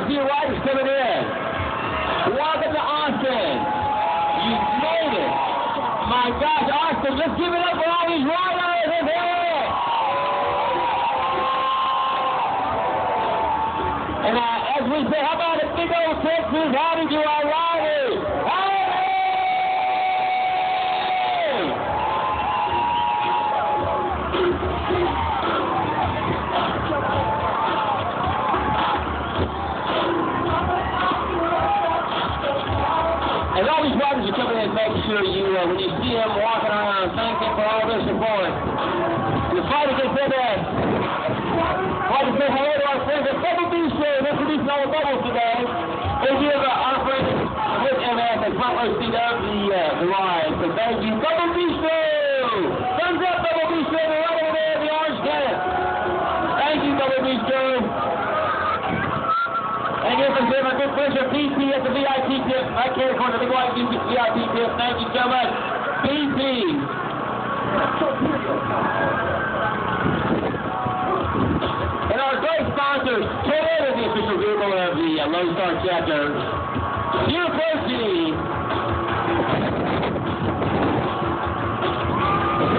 few riders coming in. Welcome to Austin. You made it. My gosh, Austin, let's give it up for all these riders in here. And as we say, how about a big old Texas howdy to our riders? Howdy! And all these riders are coming in, make sure you, when you see them walking around, thank them for all their support. The fighter can say that. I'd like to say hello to our friends at Bubble Bee Show. They're producing all the bubbles today. They give our friends with MS and front row seat of the ride. So thank you, Bubble Bee Show. Thumbs up, Bubble Bee Show. They're right over there in the orange tent. Thank you, Bubble Bee Show. And again, for my good friends from BP at the VIP tip. I can't afford the big white VIP tip. Thank you so much. BP. And our great sponsors, Toyota, the official vehicle of the Lone Star chapter, University.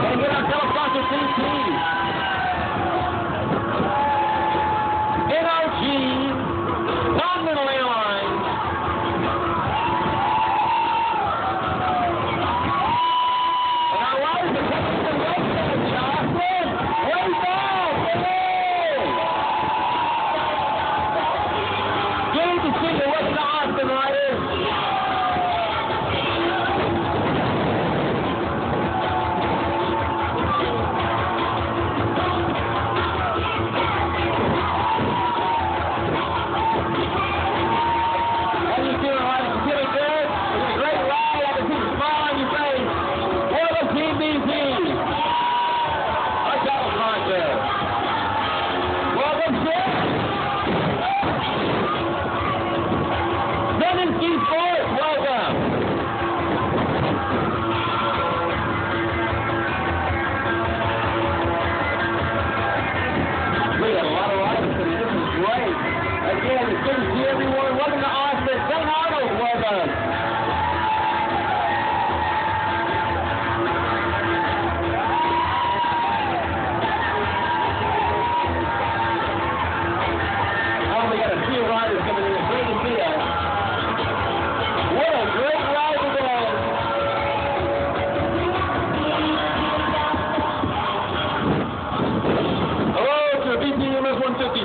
And again, our telesponsor, BP. NRG. Continental Airlines. And our riders are coming from West Austin. Way back. Good to see you. What's the Austin riders?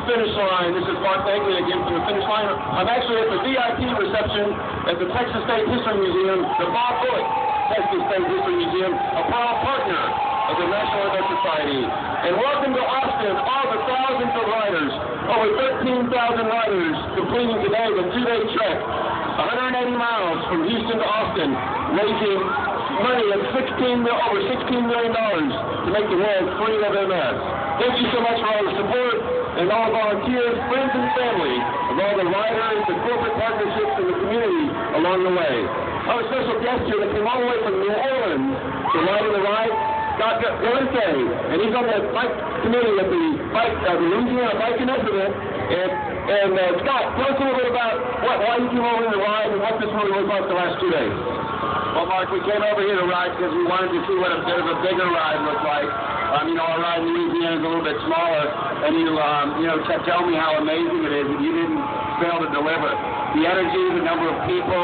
Finish line. This is Mark Bagley again from the finish line. I'm actually at the VIP reception at the Texas State History Museum, the Bob Bullock Texas State History Museum, a proud partner of the National Honor Society. And welcome to Austin, all the thousands of riders, over 13,000 riders completing today the 2-day trek, 180 miles from Houston to Austin, raising money of over $16 million to make the world free of MS. Thank you so much for all the support and all volunteers, friends and family of all the riders, the corporate partnerships, and the community along the way. Our special guest here that came all the way from New Orleans to ride in the ride, Scott Galante, and he's on the bike committee at the Louisiana Bike Initiative. And Scott, tell us a little bit about why you came over here to ride and what this really was like the last 2 days. Well, Mark, we came over here to ride because we wanted to see what a bit of a bigger ride looked like. Our ride in Louisiana is a little bit smaller, and you kept telling me how amazing it is, and you didn't fail to deliver. The energy, the number of people,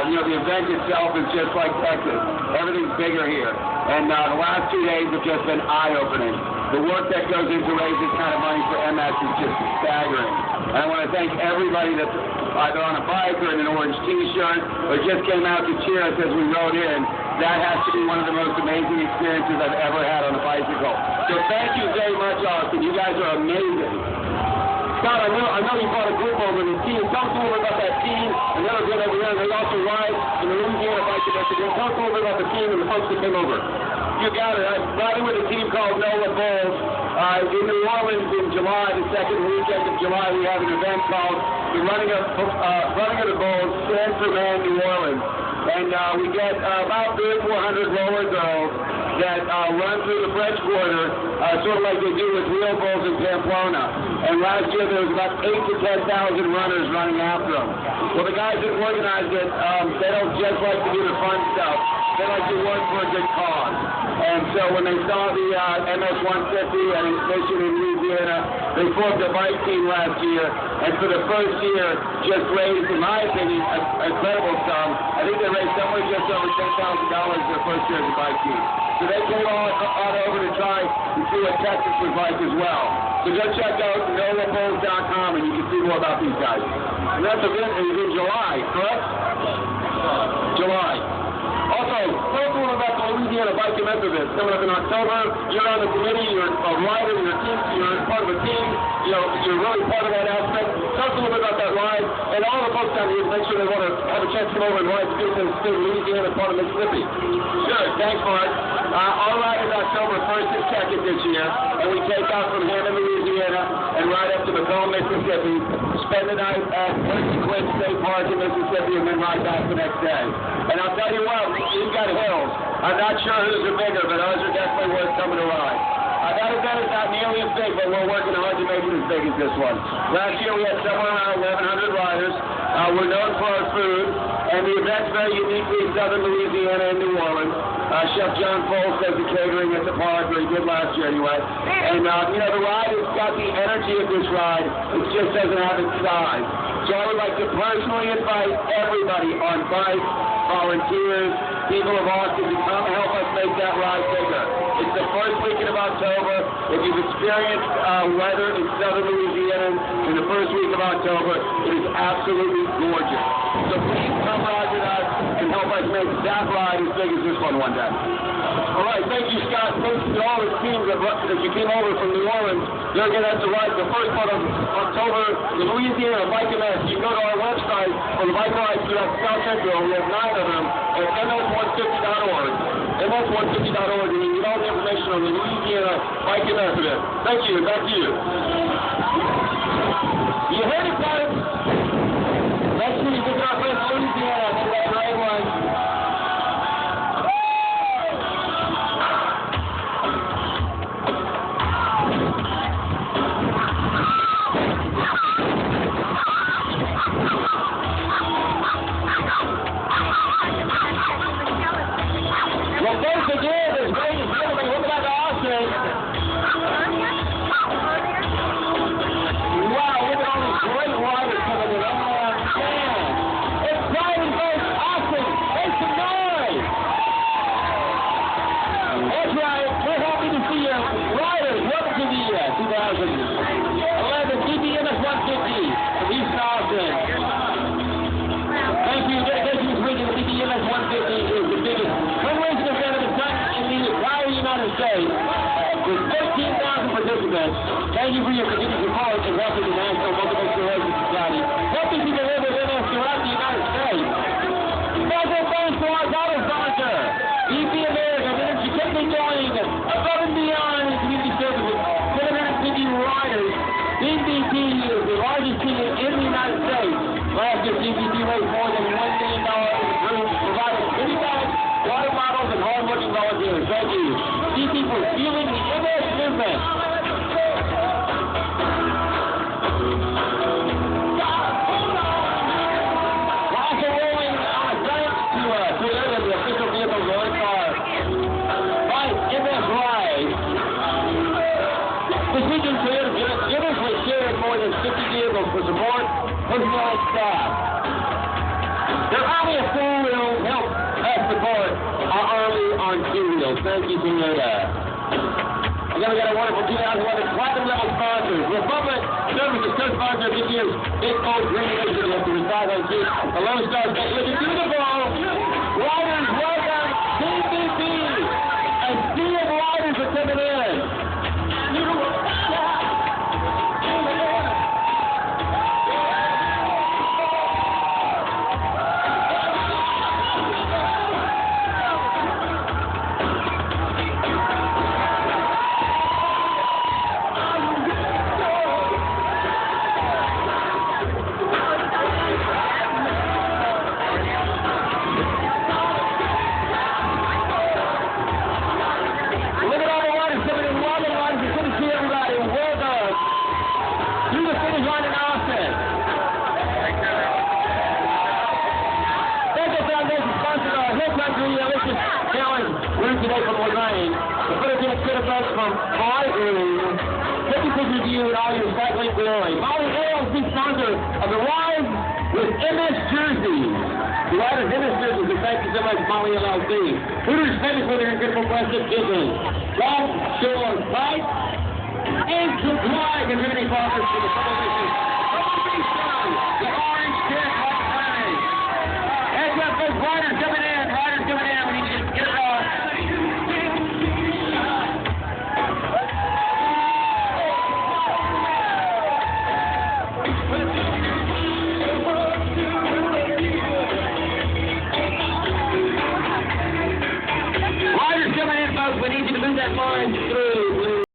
the event itself is just like Texas. Everything's bigger here. And the last 2 days have just been eye-opening. The work that goes into raising this kind of money for MS is just staggering. And I want to thank everybody that's either on a bike or in an orange T-shirt or just came out to cheer us as we rode in. That has to be one of the most amazing experiences I've ever had on a bicycle. So thank you very much, Austin. You guys are amazing. Scott, I know you brought a group over the team. Tell us a little bit about that team and the other good over here. They also ride in the Louisiana Bike Initiative. Tell us a little bit about the team and the folks that came over. You got it. I'm riding with a team called NOLA Bulls. In New Orleans in July, the second weekend of July, we have an event called the Running of the Bulls, Stand for Man New Orleans. And we get about 300 or 400 roller girls that run through the French Quarter, sort of like they do with real bulls in Pamplona. And last year there was about 8,000 to 10,000 runners running after them. Well, the guys that organized it, they don't just like to do the fun stuff. They like to work for a good cause. And so when they saw the MS-150 at a mission in Louisiana, they formed a bike team last year, and for the first year, just raised, in my opinion, an incredible sum. I think they raised somewhere just over $10,000 their first year as a bike team. So they came on over to try to see what Texas was like as well. So go check out NOLABulls.com and you can see more about these guys. And that event is in July, correct? July. Also, tell us a little about the Louisiana Bike and Memphis event coming up in October. You're on the committee, you're a rider, you're part of a team, you're really part of that aspect. Tell us a little bit about that ride, and all the folks down here, make sure they want to have a chance to come over and ride in the state of Louisiana, part of Mississippi. Sure, thanks, Mark. Our ride is October 1st and 2nd this year, and we take out from Hammond, Louisiana, and ride up to Macomb, Mississippi, spend the night at Quinn State Park in Mississippi, and then ride back the next day. And I'll tell you what, you've got hills. I'm not sure whose are bigger, but ours are definitely worth coming to ride. That event is not nearly as big, but we're working hard to make it as big as this one. Last year we had somewhere around 1,100 riders. We're known for our food, and the event's very uniquely in southern Louisiana and New Orleans. Chef John Foles does the catering at the park, or he did last year anyway. And, the ride has got the energy of this ride. It just doesn't have its size. So I would like to personally invite everybody on bikes, volunteers, people of Austin to come help us make that ride bigger. It's the first weekend of October. If you've experienced weather in southern Louisiana in the first week of October, it is absolutely gorgeous. So please come ride with us and help us make that ride as big as this one day. All right, thank you, Scott. Thanks to all the teams that you came over from New Orleans. You're going to have to ride the first part of October, the Louisiana Bike Event. You can go to our website for the bike rides throughout South Central. We have 9 of them at ms150.org. ms150.org, and you get all the information on the Louisiana Bike Event. Thank you. Back to you. You heard it, guys. Let's see. Visit our friends Louisiana. That's the right one. Thank you for your continued support in helping the National Motivational Racing Society, helping people live with MS throughout the United States. Special thanks to our title sponsor, EP America, that is joining above and beyond in community service with 750 riders. DBT is the largest team in the United States. Last year, DBT raised more than $1 million through providing city bags, water bottles, and hard-working volunteers. Thank you. DBT for fueling the MS movement. For support, personnel and staff. Their Army of 4 wheels help us support our Army on 2 wheels. Thank you, Toyota. And then we got a wonderful 2011 Platinum Level sponsors. Republic Services co-sponsor of this year's Big Old Green Initiative to recycle and keep the Lone Star State looking beautiful. Riders, welcome, TBP. A sea of riders are coming in. us from Molly Green, taking pictures of you in all your cycling glory. Molly LLC sponsor of the Ride with MS Jerseys. The Ride with MS Jerseys, and thank you so much, Molly LLC. Hooters famous for their incredible breakfast chicken. Long Shore Pike and supply contributing partners for the